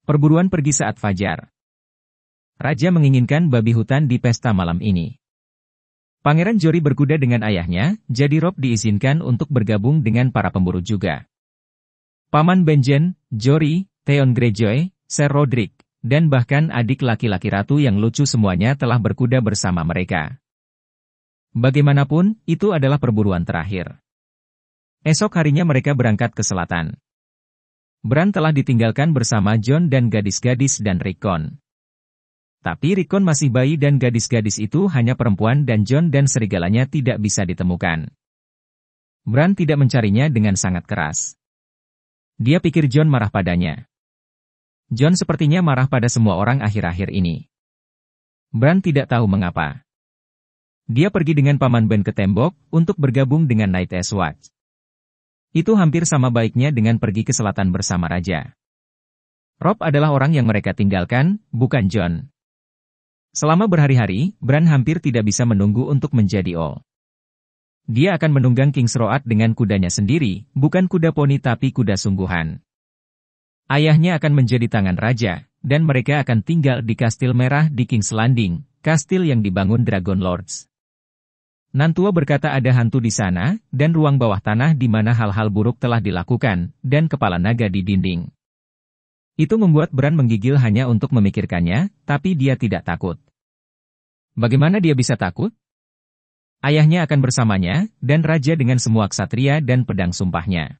Perburuan pergi saat fajar. Raja menginginkan babi hutan di pesta malam ini. Pangeran Jory berkuda dengan ayahnya, jadi Robb diizinkan untuk bergabung dengan para pemburu juga. Paman Benjen, Jory, Theon Greyjoy, Ser Rodrik, dan bahkan adik laki-laki ratu yang lucu semuanya telah berkuda bersama mereka. Bagaimanapun, itu adalah perburuan terakhir. Esok harinya mereka berangkat ke selatan. Bran telah ditinggalkan bersama Jon dan gadis-gadis dan Rickon. Tapi Rickon masih bayi dan gadis-gadis itu hanya perempuan dan Jon dan serigalanya tidak bisa ditemukan. Bran tidak mencarinya dengan sangat keras. Dia pikir Jon marah padanya. Jon sepertinya marah pada semua orang akhir-akhir ini. Bran tidak tahu mengapa. Dia pergi dengan Paman Ben ke tembok untuk bergabung dengan Night's Watch. Itu hampir sama baiknya dengan pergi ke selatan bersama Raja. Robb adalah orang yang mereka tinggalkan, bukan Jon. Selama berhari-hari, Bran hampir tidak bisa menunggu untuk menjadi All. Dia akan menunggang King's Road dengan kudanya sendiri, bukan kuda poni tapi kuda sungguhan. Ayahnya akan menjadi tangan raja, dan mereka akan tinggal di Kastil Merah di King's Landing, kastil yang dibangun Dragon Lords. Nantua berkata ada hantu di sana, dan ruang bawah tanah di mana hal-hal buruk telah dilakukan, dan kepala naga di dinding. Itu membuat Bran menggigil hanya untuk memikirkannya, tapi dia tidak takut. Bagaimana dia bisa takut? Ayahnya akan bersamanya, dan raja dengan semua ksatria dan pedang sumpahnya.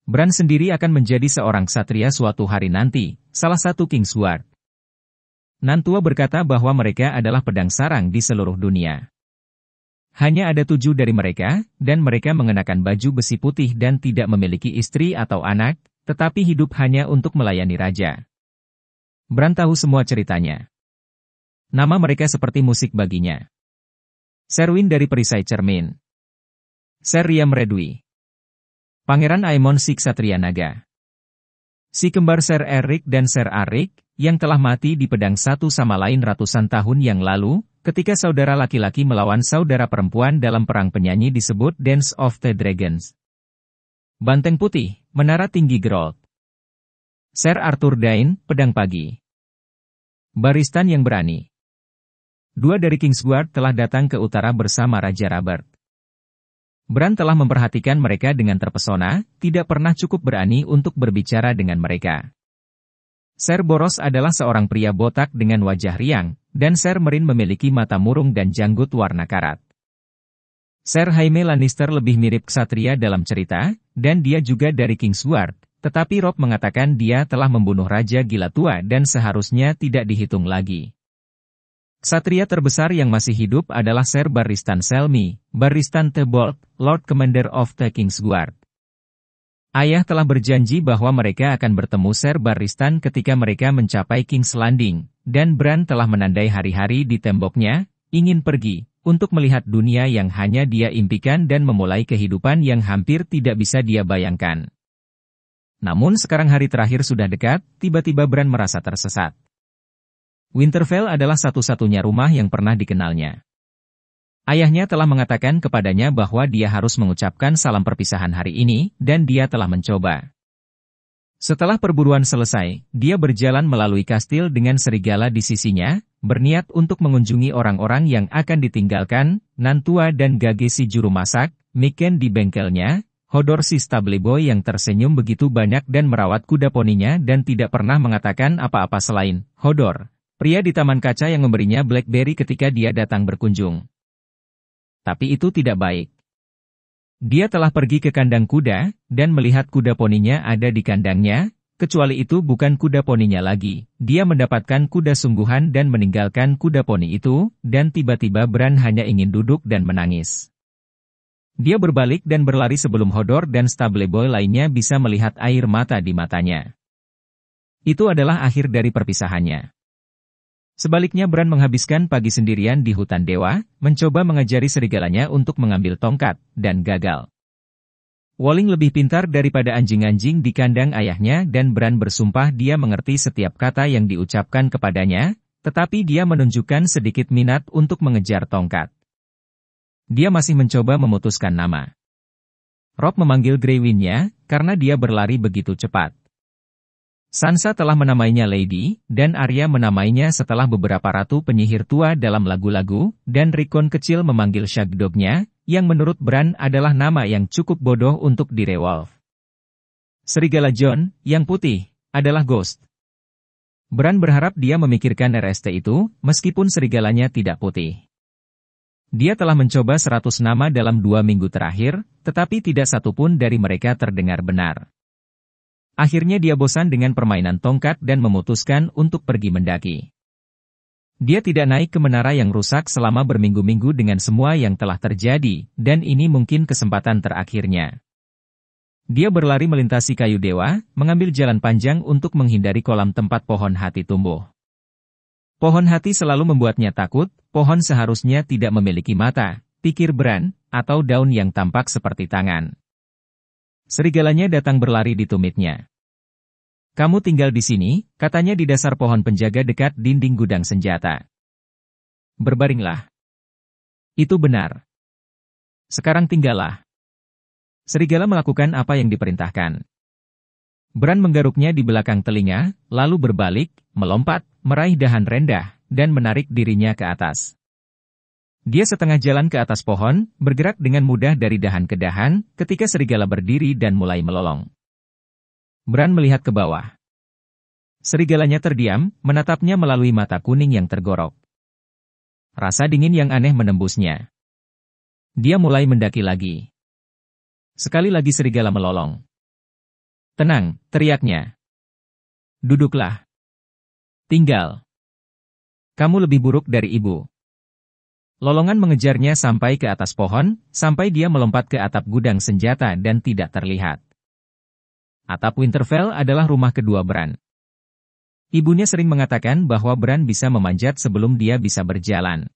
Bran sendiri akan menjadi seorang ksatria suatu hari nanti, salah satu Kingsguard. Nantua berkata bahwa mereka adalah pedang sarang di seluruh dunia. Hanya ada 7 dari mereka, dan mereka mengenakan baju besi putih dan tidak memiliki istri atau anak, tetapi hidup hanya untuk melayani raja. Bran tahu semua ceritanya. Nama mereka seperti musik baginya. Serwyn dari Perisai Cermin. Ser Riam Redwi. Pangeran Aemon si Ksatria Naga. Si kembar Ser Eric dan Ser Arik, yang telah mati di pedang satu sama lain ratusan tahun yang lalu, ketika saudara laki-laki melawan saudara perempuan dalam perang penyanyi disebut Dance of the Dragons. Banteng Putih, Menara Tinggi Geralt. Ser Arthur Dayne, Pedang Pagi. Baristan yang Berani. 2 dari Kingsguard telah datang ke utara bersama Raja Robert. Bran telah memperhatikan mereka dengan terpesona, tidak pernah cukup berani untuk berbicara dengan mereka. Ser Boros adalah seorang pria botak dengan wajah riang, dan Ser Merin memiliki mata murung dan janggut warna karat. Ser Jaime Lannister lebih mirip ksatria dalam cerita, dan dia juga dari Kingsguard, tetapi Robb mengatakan dia telah membunuh Raja Gila Tua dan seharusnya tidak dihitung lagi. Ksatria terbesar yang masih hidup adalah Ser Barristan Selmy, Barristan the Bold, Lord Commander of the Kingsguard. Ayah telah berjanji bahwa mereka akan bertemu Ser Barristan ketika mereka mencapai King's Landing, dan Bran telah menandai hari-hari di temboknya, ingin pergi, untuk melihat dunia yang hanya dia impikan dan memulai kehidupan yang hampir tidak bisa dia bayangkan. Namun sekarang hari terakhir sudah dekat, tiba-tiba Bran merasa tersesat. Winterfell adalah satu-satunya rumah yang pernah dikenalnya. Ayahnya telah mengatakan kepadanya bahwa dia harus mengucapkan salam perpisahan hari ini, dan dia telah mencoba. Setelah perburuan selesai, dia berjalan melalui kastil dengan serigala di sisinya, berniat untuk mengunjungi orang-orang yang akan ditinggalkan, Nantua dan Gage si juru masak, Miken di bengkelnya, Hodor si stable boy yang tersenyum begitu banyak dan merawat kuda poninya dan tidak pernah mengatakan apa-apa selain, Hodor, pria di taman kaca yang memberinya Blackberry ketika dia datang berkunjung. Tapi itu tidak baik. Dia telah pergi ke kandang kuda, dan melihat kuda poninya ada di kandangnya, kecuali itu bukan kuda poninya lagi. Dia mendapatkan kuda sungguhan dan meninggalkan kuda poni itu, dan tiba-tiba Bran hanya ingin duduk dan menangis. Dia berbalik dan berlari sebelum Hodor dan stable boy lainnya bisa melihat air mata di matanya. Itu adalah akhir dari perpisahannya. Sebaliknya Bran menghabiskan pagi sendirian di hutan dewa, mencoba mengajari serigalanya untuk mengambil tongkat, dan gagal. Walling lebih pintar daripada anjing-anjing di kandang ayahnya dan Bran bersumpah dia mengerti setiap kata yang diucapkan kepadanya, tetapi dia menunjukkan sedikit minat untuk mengejar tongkat. Dia masih mencoba memutuskan nama. Robb memanggil Greywin-nya, karena dia berlari begitu cepat. Sansa telah menamainya Lady, dan Arya menamainya setelah beberapa ratu penyihir tua dalam lagu-lagu, dan Rickon kecil memanggil Shagdog-nya, yang menurut Bran adalah nama yang cukup bodoh untuk direwolf. Serigala Jon, yang putih, adalah Ghost. Bran berharap dia memikirkan RST itu, meskipun serigalanya tidak putih. Dia telah mencoba 100 nama dalam 2 minggu terakhir, tetapi tidak satupun dari mereka terdengar benar. Akhirnya dia bosan dengan permainan tongkat dan memutuskan untuk pergi mendaki. Dia tidak naik ke menara yang rusak selama berminggu-minggu dengan semua yang telah terjadi, dan ini mungkin kesempatan terakhirnya. Dia berlari melintasi kayu dewa, mengambil jalan panjang untuk menghindari kolam tempat pohon hati tumbuh. Pohon hati selalu membuatnya takut, pohon seharusnya tidak memiliki mata, pikir Bran, atau daun yang tampak seperti tangan. Serigalanya datang berlari di tumitnya. Kamu tinggal di sini, katanya di dasar pohon penjaga dekat dinding gudang senjata. Berbaringlah. Itu benar. Sekarang tinggallah. Serigala melakukan apa yang diperintahkan. Bran menggaruknya di belakang telinga, lalu berbalik, melompat, meraih dahan rendah, dan menarik dirinya ke atas. Dia setengah jalan ke atas pohon, bergerak dengan mudah dari dahan ke dahan, ketika serigala berdiri dan mulai melolong. Bran melihat ke bawah. Serigalanya terdiam, menatapnya melalui mata kuning yang tergorok. Rasa dingin yang aneh menembusnya. Dia mulai mendaki lagi. Sekali lagi serigala melolong. Tenang, teriaknya. Duduklah. Tinggal. Kamu lebih buruk dari ibu. Lolongan mengejarnya sampai ke atas pohon, sampai dia melompat ke atap gudang senjata dan tidak terlihat. Atap Winterfell adalah rumah kedua Bran. Ibunya sering mengatakan bahwa Bran bisa memanjat sebelum dia bisa berjalan.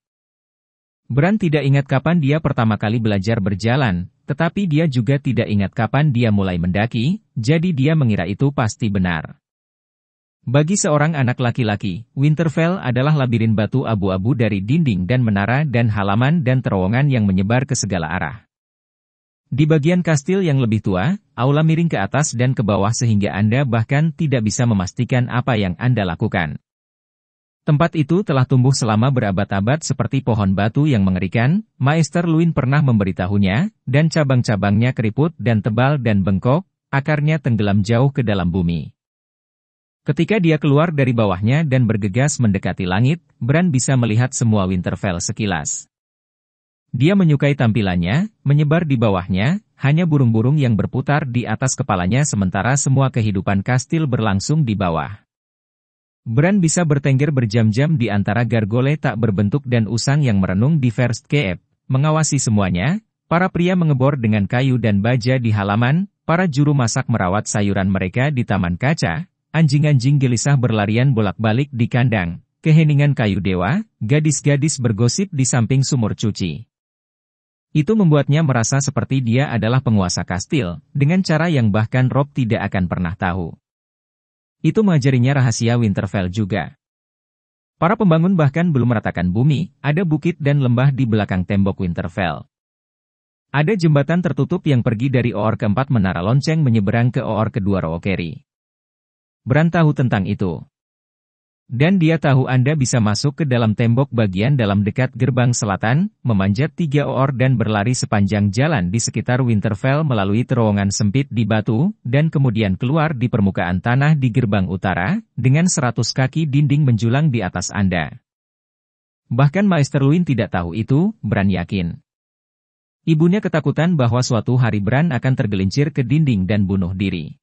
Bran tidak ingat kapan dia pertama kali belajar berjalan, tetapi dia juga tidak ingat kapan dia mulai mendaki, jadi dia mengira itu pasti benar. Bagi seorang anak laki-laki, Winterfell adalah labirin batu abu-abu dari dinding dan menara dan halaman dan terowongan yang menyebar ke segala arah. Di bagian kastil yang lebih tua, aula miring ke atas dan ke bawah sehingga Anda bahkan tidak bisa memastikan apa yang Anda lakukan. Tempat itu telah tumbuh selama berabad-abad seperti pohon batu yang mengerikan, Maester Luwin pernah memberitahunya, dan cabang-cabangnya keriput dan tebal dan bengkok, akarnya tenggelam jauh ke dalam bumi. Ketika dia keluar dari bawahnya dan bergegas mendekati langit, Bran bisa melihat semua Winterfell sekilas. Dia menyukai tampilannya, menyebar di bawahnya, hanya burung-burung yang berputar di atas kepalanya sementara semua kehidupan kastil berlangsung di bawah. Bran bisa bertengger berjam-jam di antara gargole tak berbentuk dan usang yang merenung di First Keep, mengawasi semuanya, para pria mengebor dengan kayu dan baja di halaman, para juru masak merawat sayuran mereka di taman kaca, anjing-anjing gelisah berlarian bolak-balik di kandang, keheningan kayu dewa, gadis-gadis bergosip di samping sumur cuci. Itu membuatnya merasa seperti dia adalah penguasa kastil, dengan cara yang bahkan Robb tidak akan pernah tahu. Itu mengajarinya rahasia Winterfell juga. Para pembangun bahkan belum meratakan bumi, ada bukit dan lembah di belakang tembok Winterfell. Ada jembatan tertutup yang pergi dari Oor keempat menara lonceng menyeberang ke Oor kedua Rookeri. Bran tahu tentang itu. Dan dia tahu Anda bisa masuk ke dalam tembok bagian dalam dekat gerbang selatan, memanjat 3 Oor dan berlari sepanjang jalan di sekitar Winterfell melalui terowongan sempit di batu, dan kemudian keluar di permukaan tanah di gerbang utara, dengan 100 kaki dinding menjulang di atas Anda. Bahkan Maester Luwin tidak tahu itu, Bran yakin. Ibunya ketakutan bahwa suatu hari Bran akan tergelincir ke dinding dan bunuh diri.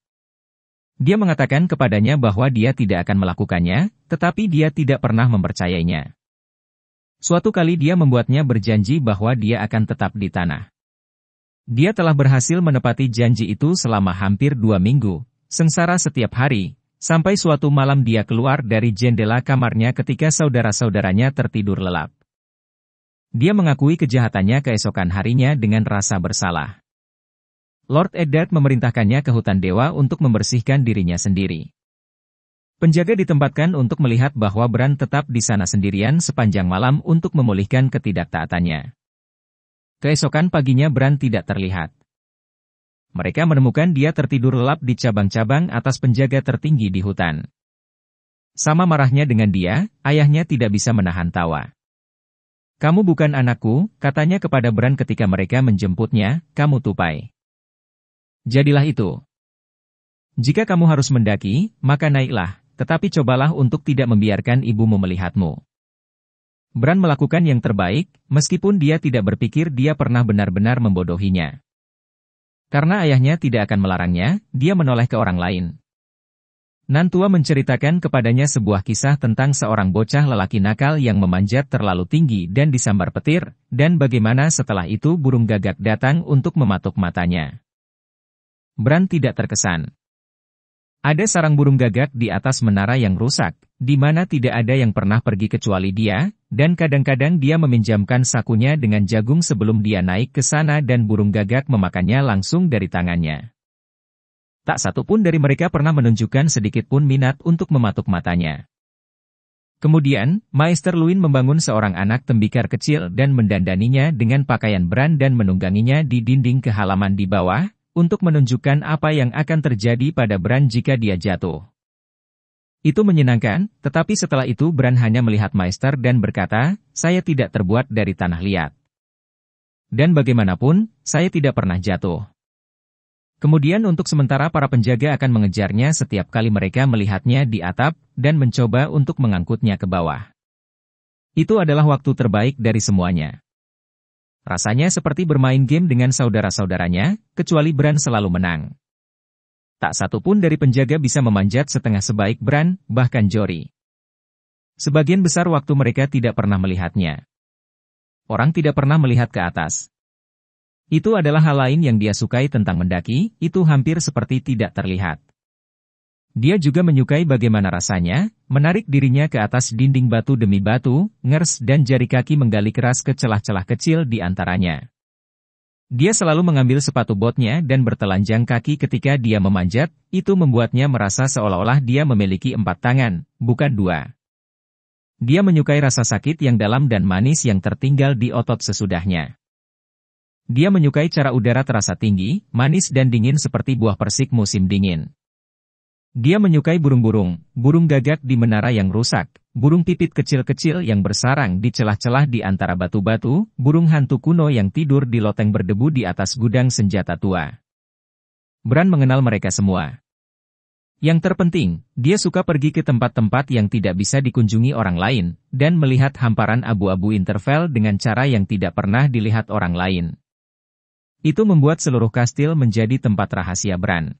Dia mengatakan kepadanya bahwa dia tidak akan melakukannya, tetapi dia tidak pernah mempercayainya. Suatu kali dia membuatnya berjanji bahwa dia akan tetap di tanah. Dia telah berhasil menepati janji itu selama hampir 2 minggu, sengsara setiap hari, sampai suatu malam dia keluar dari jendela kamarnya ketika saudara-saudaranya tertidur lelap. Dia mengakui kejahatannya keesokan harinya dengan rasa bersalah. Lord Eddard memerintahkannya ke hutan dewa untuk membersihkan dirinya sendiri. Penjaga ditempatkan untuk melihat bahwa Bran tetap di sana sendirian sepanjang malam untuk memulihkan ketidaktaatannya. Keesokan paginya Bran tidak terlihat. Mereka menemukan dia tertidur lelap di cabang-cabang atas penjaga tertinggi di hutan. Sama marahnya dengan dia, ayahnya tidak bisa menahan tawa. "Kamu bukan anakku," katanya kepada Bran ketika mereka menjemputnya, "kamu tupai. Jadilah itu. Jika kamu harus mendaki, maka naiklah, tetapi cobalah untuk tidak membiarkan ibumu melihatmu." Bran melakukan yang terbaik, meskipun dia tidak berpikir dia pernah benar-benar membodohinya. Karena ayahnya tidak akan melarangnya, dia menoleh ke orang lain. Nantua menceritakan kepadanya sebuah kisah tentang seorang bocah lelaki nakal yang memanjat terlalu tinggi dan disambar petir, dan bagaimana setelah itu burung gagak datang untuk mematuk matanya. Bran tidak terkesan. Ada sarang burung gagak di atas menara yang rusak, di mana tidak ada yang pernah pergi kecuali dia, dan kadang-kadang dia meminjamkan sakunya dengan jagung sebelum dia naik ke sana dan burung gagak memakannya langsung dari tangannya. Tak satu pun dari mereka pernah menunjukkan sedikit pun minat untuk mematuk matanya. Kemudian, Maester Luin membangun seorang anak tembikar kecil dan mendandaninya dengan pakaian Bran dan menungganginya di dinding ke halaman di bawah, untuk menunjukkan apa yang akan terjadi pada Bran jika dia jatuh. Itu menyenangkan, tetapi setelah itu Bran hanya melihat Maester dan berkata, "Saya tidak terbuat dari tanah liat. Dan bagaimanapun, saya tidak pernah jatuh." Kemudian untuk sementara para penjaga akan mengejarnya setiap kali mereka melihatnya di atap, dan mencoba untuk mengangkutnya ke bawah. Itu adalah waktu terbaik dari semuanya. Rasanya seperti bermain game dengan saudara-saudaranya, kecuali Bran selalu menang. Tak satu pun dari penjaga bisa memanjat setengah sebaik Bran, bahkan Jory. Sebagian besar waktu mereka tidak pernah melihatnya. Orang tidak pernah melihat ke atas. Itu adalah hal lain yang dia sukai tentang mendaki, itu hampir seperti tidak terlihat. Dia juga menyukai bagaimana rasanya, menarik dirinya ke atas dinding batu demi batu, ngers dan jari kaki menggali keras ke celah-celah kecil di antaranya. Dia selalu mengambil sepatu botnya dan bertelanjang kaki ketika dia memanjat, itu membuatnya merasa seolah-olah dia memiliki 4 tangan, bukan 2. Dia menyukai rasa sakit yang dalam dan manis yang tertinggal di otot sesudahnya. Dia menyukai cara udara terasa tinggi, manis dan dingin seperti buah persik musim dingin. Dia menyukai burung-burung, burung gagak di menara yang rusak, burung pipit kecil-kecil yang bersarang di celah-celah di antara batu-batu, burung hantu kuno yang tidur di loteng berdebu di atas gudang senjata tua. Bran mengenal mereka semua. Yang terpenting, dia suka pergi ke tempat-tempat yang tidak bisa dikunjungi orang lain, dan melihat hamparan abu-abu Interfell dengan cara yang tidak pernah dilihat orang lain. Itu membuat seluruh kastil menjadi tempat rahasia Bran.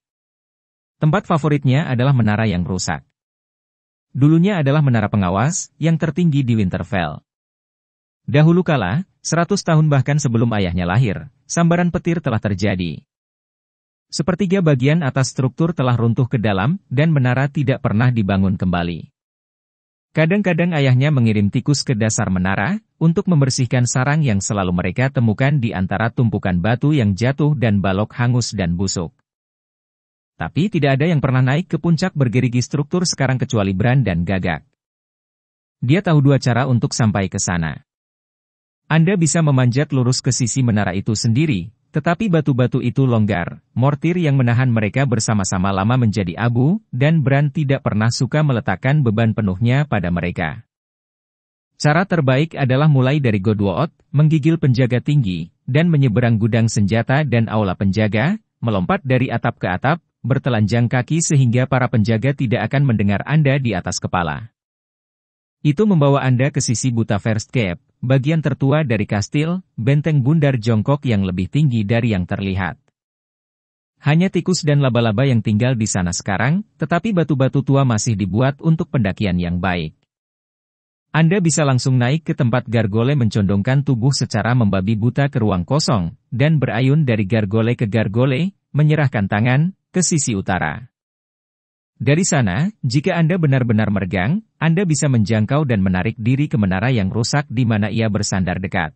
Tempat favoritnya adalah menara yang rusak. Dulunya adalah menara pengawas, yang tertinggi di Winterfell. Dahulu kala, 100 tahun bahkan sebelum ayahnya lahir, sambaran petir telah terjadi. Sepertiga bagian atas struktur telah runtuh ke dalam, dan menara tidak pernah dibangun kembali. Kadang-kadang ayahnya mengirim tikus ke dasar menara, untuk membersihkan sarang yang selalu mereka temukan di antara tumpukan batu yang jatuh dan balok hangus dan busuk. Tapi tidak ada yang pernah naik ke puncak bergerigi struktur sekarang kecuali Bran dan Gagak. Dia tahu 2 cara untuk sampai ke sana. Anda bisa memanjat lurus ke sisi menara itu sendiri, tetapi batu-batu itu longgar, mortir yang menahan mereka bersama-sama lama menjadi abu, dan Bran tidak pernah suka meletakkan beban penuhnya pada mereka. Cara terbaik adalah mulai dari Godwood, menggigil penjaga tinggi, dan menyeberang gudang senjata dan aula penjaga, melompat dari atap ke atap, bertelanjang kaki sehingga para penjaga tidak akan mendengar Anda di atas kepala. Itu membawa Anda ke sisi buta First Cape, bagian tertua dari kastil, benteng bundar jongkok yang lebih tinggi dari yang terlihat. Hanya tikus dan laba-laba yang tinggal di sana sekarang, tetapi batu-batu tua masih dibuat untuk pendakian yang baik. Anda bisa langsung naik ke tempat Gargole mencondongkan tubuh secara membabi buta ke ruang kosong, dan berayun dari Gargole ke Gargole, menyerahkan tangan ke sisi utara. Dari sana, jika Anda benar-benar meregang, Anda bisa menjangkau dan menarik diri ke menara yang rusak di mana ia bersandar dekat.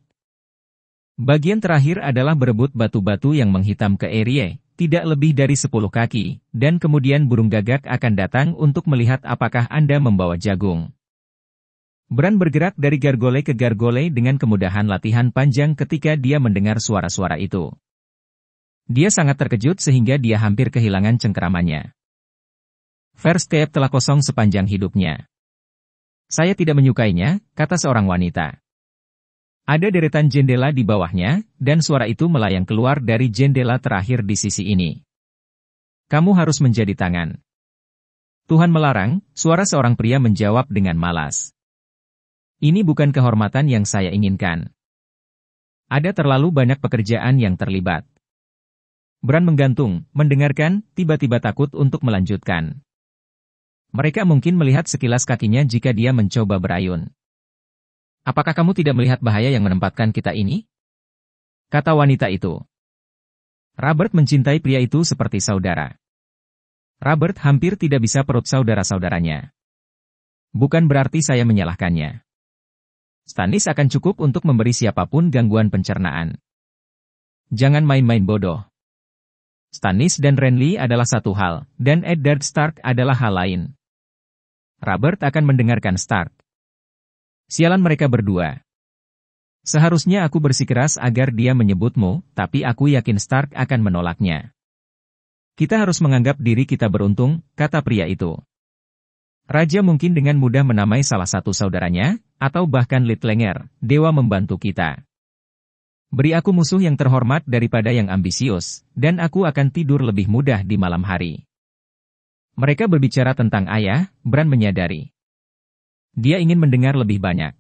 Bagian terakhir adalah berebut batu-batu yang menghitam ke Erie, tidak lebih dari 10 kaki, dan kemudian burung gagak akan datang untuk melihat apakah Anda membawa jagung. Bran bergerak dari Gargole ke Gargole dengan kemudahan latihan panjang ketika dia mendengar suara-suara itu. Dia sangat terkejut sehingga dia hampir kehilangan cengkeramannya. Verstappen telah kosong sepanjang hidupnya. Saya tidak menyukainya, kata seorang wanita. Ada deretan jendela di bawahnya, dan suara itu melayang keluar dari jendela terakhir di sisi ini. Kamu harus menjadi tangan. Tuhan melarang, suara seorang pria menjawab dengan malas. Ini bukan kehormatan yang saya inginkan. Ada terlalu banyak pekerjaan yang terlibat. Bran menggantung, mendengarkan, tiba-tiba takut untuk melanjutkan. Mereka mungkin melihat sekilas kakinya jika dia mencoba berayun. Apakah kamu tidak melihat bahaya yang menempatkan kita ini? Kata wanita itu. Robert mencintai pria itu seperti saudara. Robert hampir tidak bisa perut saudara-saudaranya. Bukan berarti saya menyalahkannya. Stannis akan cukup untuk memberi siapapun gangguan pencernaan. Jangan main-main bodoh. Stannis dan Renly adalah satu hal, dan Eddard Stark adalah hal lain. Robert akan mendengarkan Stark. Sialan mereka berdua. Seharusnya aku bersikeras agar dia menyebutmu, tapi aku yakin Stark akan menolaknya. Kita harus menganggap diri kita beruntung, kata pria itu. Raja mungkin dengan mudah menamai salah satu saudaranya, atau bahkan Littlenger, dewa membantu kita. Beri aku musuh yang terhormat daripada yang ambisius, dan aku akan tidur lebih mudah di malam hari. Mereka berbicara tentang ayah, Bran menyadari. Dia ingin mendengar lebih banyak.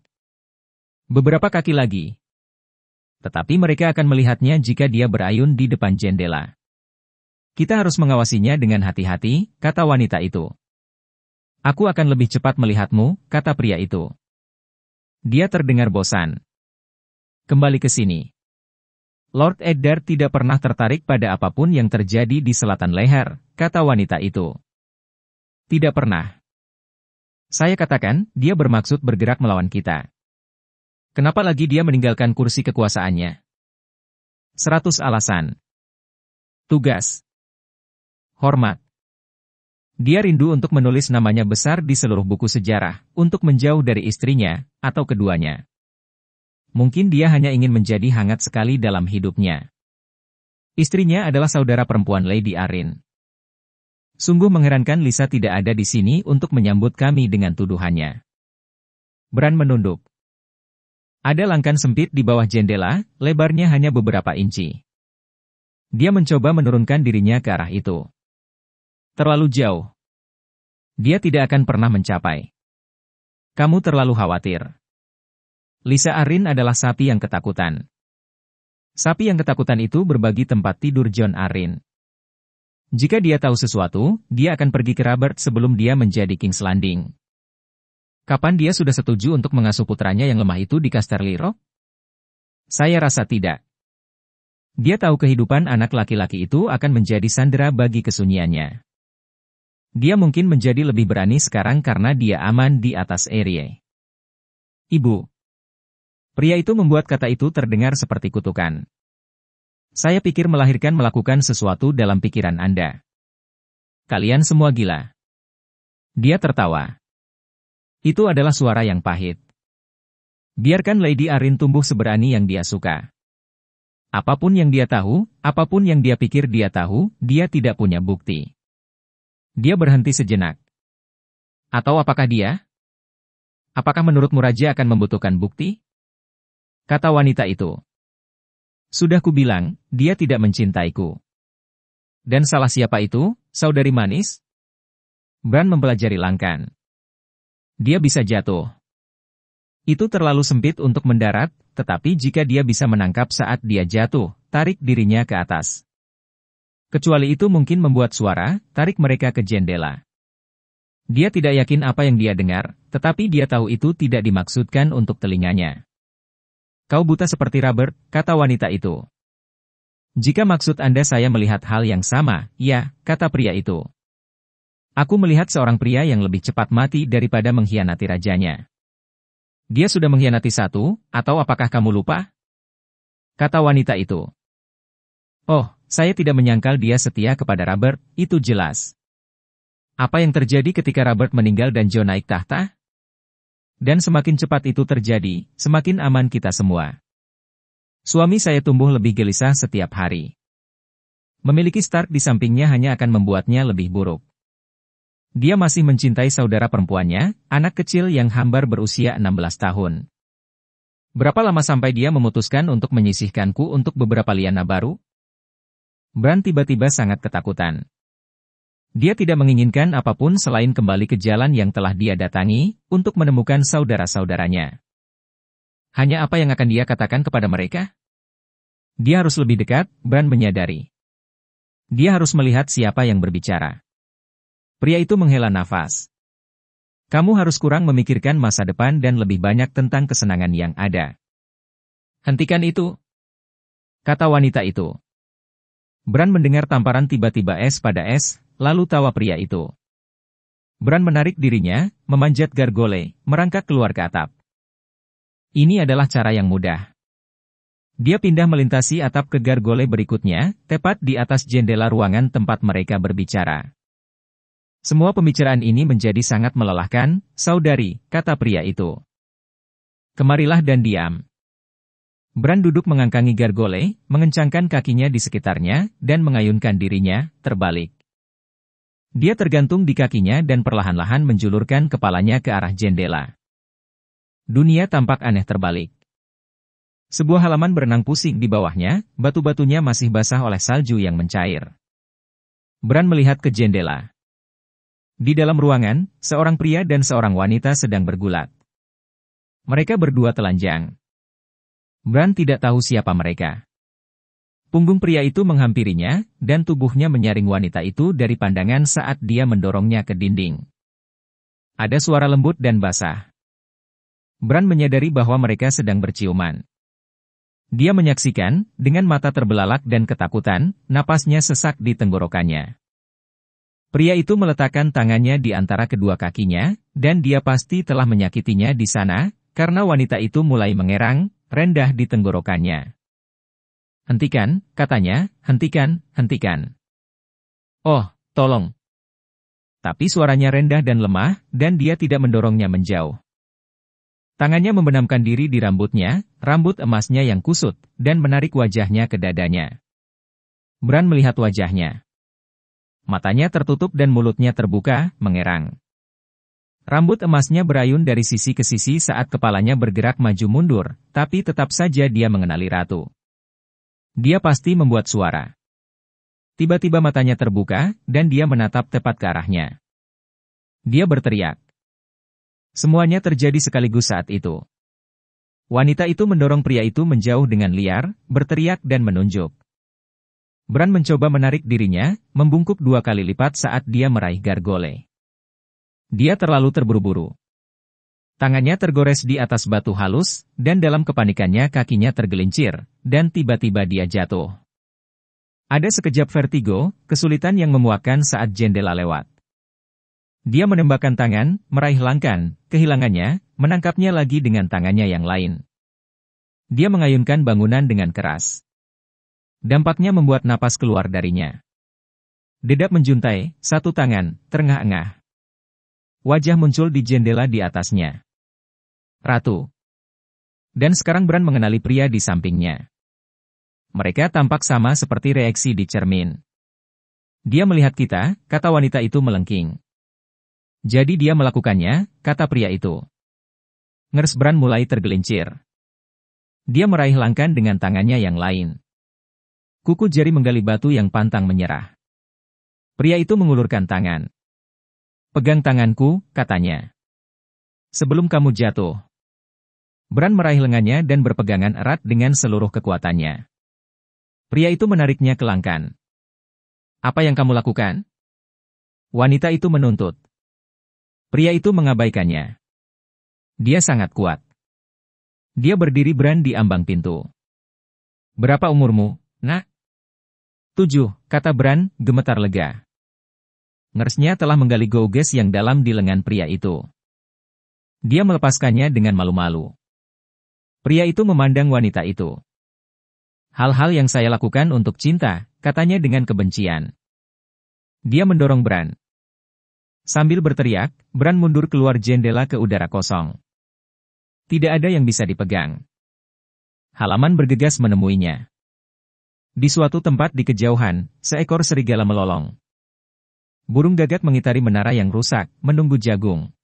Beberapa kaki lagi. Tetapi mereka akan melihatnya jika dia berayun di depan jendela. Kita harus mengawasinya dengan hati-hati, kata wanita itu. Aku akan lebih cepat melihatmu, kata pria itu. Dia terdengar bosan. Kembali ke sini. Lord Eddard tidak pernah tertarik pada apapun yang terjadi di selatan leher, kata wanita itu. Tidak pernah. Saya katakan, dia bermaksud bergerak melawan kita. Kenapa lagi dia meninggalkan kursi kekuasaannya? 100 alasan. Tugas. Hormat. Dia rindu untuk menulis namanya besar di seluruh buku sejarah, untuk menjauh dari istrinya, atau keduanya. Mungkin dia hanya ingin menjadi hangat sekali dalam hidupnya. Istrinya adalah saudara perempuan Lady Arryn. Sungguh mengherankan Lisa tidak ada di sini untuk menyambut kami dengan tuduhannya. Bran menunduk. Ada langkan sempit di bawah jendela, lebarnya hanya beberapa inci. Dia mencoba menurunkan dirinya ke arah itu. Terlalu jauh. Dia tidak akan pernah mencapai. Kamu terlalu khawatir. Lisa Arryn adalah sapi yang ketakutan. Sapi yang ketakutan itu berbagi tempat tidur Jon Arryn. Jika dia tahu sesuatu, dia akan pergi ke Robert sebelum dia menjadi King's Landing. Kapan dia sudah setuju untuk mengasuh putranya yang lemah itu di Casterly Rock? Saya rasa tidak. Dia tahu kehidupan anak laki-laki itu akan menjadi sandera bagi kesunyiannya. Dia mungkin menjadi lebih berani sekarang karena dia aman di atas Arya. Ibu. Pria itu membuat kata itu terdengar seperti kutukan. Saya pikir melahirkan melakukan sesuatu dalam pikiran Anda. Kalian semua gila. Dia tertawa. Itu adalah suara yang pahit. Biarkan Lady Arryn tumbuh seberani yang dia suka. Apapun yang dia tahu, apapun yang dia pikir dia tahu, dia tidak punya bukti. Dia berhenti sejenak. Atau apakah dia? Apakah menurutmu Raja akan membutuhkan bukti? Kata wanita itu. Sudah kubilang, dia tidak mencintaiku. Dan salah siapa itu, saudari manis? Bran mempelajari langkan. Dia bisa jatuh. Itu terlalu sempit untuk mendarat, tetapi jika dia bisa menangkap saat dia jatuh, tarik dirinya ke atas. Kecuali itu mungkin membuat suara, tarik mereka ke jendela. Dia tidak yakin apa yang dia dengar, tetapi dia tahu itu tidak dimaksudkan untuk telinganya. Kau buta seperti Robert, kata wanita itu. Jika maksud Anda saya melihat hal yang sama, ya, kata pria itu. Aku melihat seorang pria yang lebih cepat mati daripada mengkhianati rajanya. Dia sudah mengkhianati satu, atau apakah kamu lupa? Kata wanita itu. Oh, saya tidak menyangkal dia setia kepada Robert, itu jelas. Apa yang terjadi ketika Robert meninggal dan Jon naik tahta? Dan semakin cepat itu terjadi, semakin aman kita semua. Suami saya tumbuh lebih gelisah setiap hari. Memiliki Stark di sampingnya hanya akan membuatnya lebih buruk. Dia masih mencintai saudara perempuannya, anak kecil yang hambar berusia 16 tahun. Berapa lama sampai dia memutuskan untuk menyisihkanku untuk beberapa liana baru? Bran tiba-tiba sangat ketakutan. Dia tidak menginginkan apapun selain kembali ke jalan yang telah dia datangi, untuk menemukan saudara-saudaranya. Hanya apa yang akan dia katakan kepada mereka? Dia harus lebih dekat, Bran menyadari. Dia harus melihat siapa yang berbicara. Pria itu menghela nafas. Kamu harus kurang memikirkan masa depan dan lebih banyak tentang kesenangan yang ada. Hentikan itu, kata wanita itu. Bran mendengar tamparan tiba-tiba es pada es, lalu tawa pria itu. Bran menarik dirinya, memanjat gargole, merangkak keluar ke atap. Ini adalah cara yang mudah. Dia pindah melintasi atap ke gargole berikutnya, tepat di atas jendela ruangan tempat mereka berbicara. Semua pembicaraan ini menjadi sangat melelahkan, saudari, kata pria itu. Kemarilah dan diam. Bran duduk mengangkangi gargole, mengencangkan kakinya di sekitarnya, dan mengayunkan dirinya, terbalik. Dia tergantung di kakinya dan perlahan-lahan menjulurkan kepalanya ke arah jendela. Dunia tampak aneh terbalik. Sebuah halaman berenang pusing di bawahnya, batu-batunya masih basah oleh salju yang mencair. Bran melihat ke jendela. Di dalam ruangan, seorang pria dan seorang wanita sedang bergulat. Mereka berdua telanjang. Bran tidak tahu siapa mereka. Punggung pria itu menghampirinya, dan tubuhnya menyaring wanita itu dari pandangan saat dia mendorongnya ke dinding. Ada suara lembut dan basah. Bran menyadari bahwa mereka sedang berciuman. Dia menyaksikan, dengan mata terbelalak dan ketakutan, napasnya sesak di tenggorokannya. Pria itu meletakkan tangannya di antara kedua kakinya, dan dia pasti telah menyakitinya di sana, karena wanita itu mulai mengerang, rendah di tenggorokannya. Hentikan, katanya, hentikan, hentikan. Oh, tolong. Tapi suaranya rendah dan lemah, dan dia tidak mendorongnya menjauh. Tangannya membenamkan diri di rambutnya, rambut emasnya yang kusut, dan menarik wajahnya ke dadanya. Bran melihat wajahnya. Matanya tertutup dan mulutnya terbuka, mengerang. Rambut emasnya berayun dari sisi ke sisi saat kepalanya bergerak maju mundur, tapi tetap saja dia mengenali ratu. Dia pasti membuat suara. Tiba-tiba matanya terbuka, dan dia menatap tepat ke arahnya. Dia berteriak. Semuanya terjadi sekaligus saat itu. Wanita itu mendorong pria itu menjauh dengan liar, berteriak dan menunjuk. Bran mencoba menarik dirinya, membungkuk 2 kali lipat saat dia meraih gargole. Dia terlalu terburu-buru. Tangannya tergores di atas batu halus, dan dalam kepanikannya kakinya tergelincir, dan tiba-tiba dia jatuh. Ada sekejap vertigo, kesulitan yang memuakkan saat jendela lewat. Dia menembakkan tangan, meraih langkan, kehilangannya, menangkapnya lagi dengan tangannya yang lain. Dia mengayunkan bangunan dengan keras. Dampaknya membuat napas keluar darinya. Dedap menjuntai, satu tangan, terengah-engah. Wajah muncul di jendela di atasnya. Ratu. Dan sekarang Bran mengenali pria di sampingnya. Mereka tampak sama seperti reaksi di cermin. Dia melihat kita, kata wanita itu melengking. Jadi dia melakukannya, kata pria itu. Ngers Bran mulai tergelincir. Dia meraih langkan dengan tangannya yang lain. Kuku jari menggali batu yang pantang menyerah. Pria itu mengulurkan tangan. Pegang tanganku, katanya. Sebelum kamu jatuh. Bran meraih lengannya dan berpegangan erat dengan seluruh kekuatannya. Pria itu menariknya ke langkan. Apa yang kamu lakukan? Wanita itu menuntut. Pria itu mengabaikannya. Dia sangat kuat. Dia berdiri Bran di ambang pintu. Berapa umurmu, nak? 7, kata Bran, gemetar lega. Ngersnya telah menggali goges yang dalam di lengan pria itu. Dia melepaskannya dengan malu-malu. Pria itu memandang wanita itu. Hal-hal yang saya lakukan untuk cinta, katanya dengan kebencian. Dia mendorong Bran. Sambil berteriak, Bran mundur keluar jendela ke udara kosong. Tidak ada yang bisa dipegang. Halaman bergegas menemuinya. Di suatu tempat di kejauhan, seekor serigala melolong. Burung gagak mengitari menara yang rusak, menunggu jagung.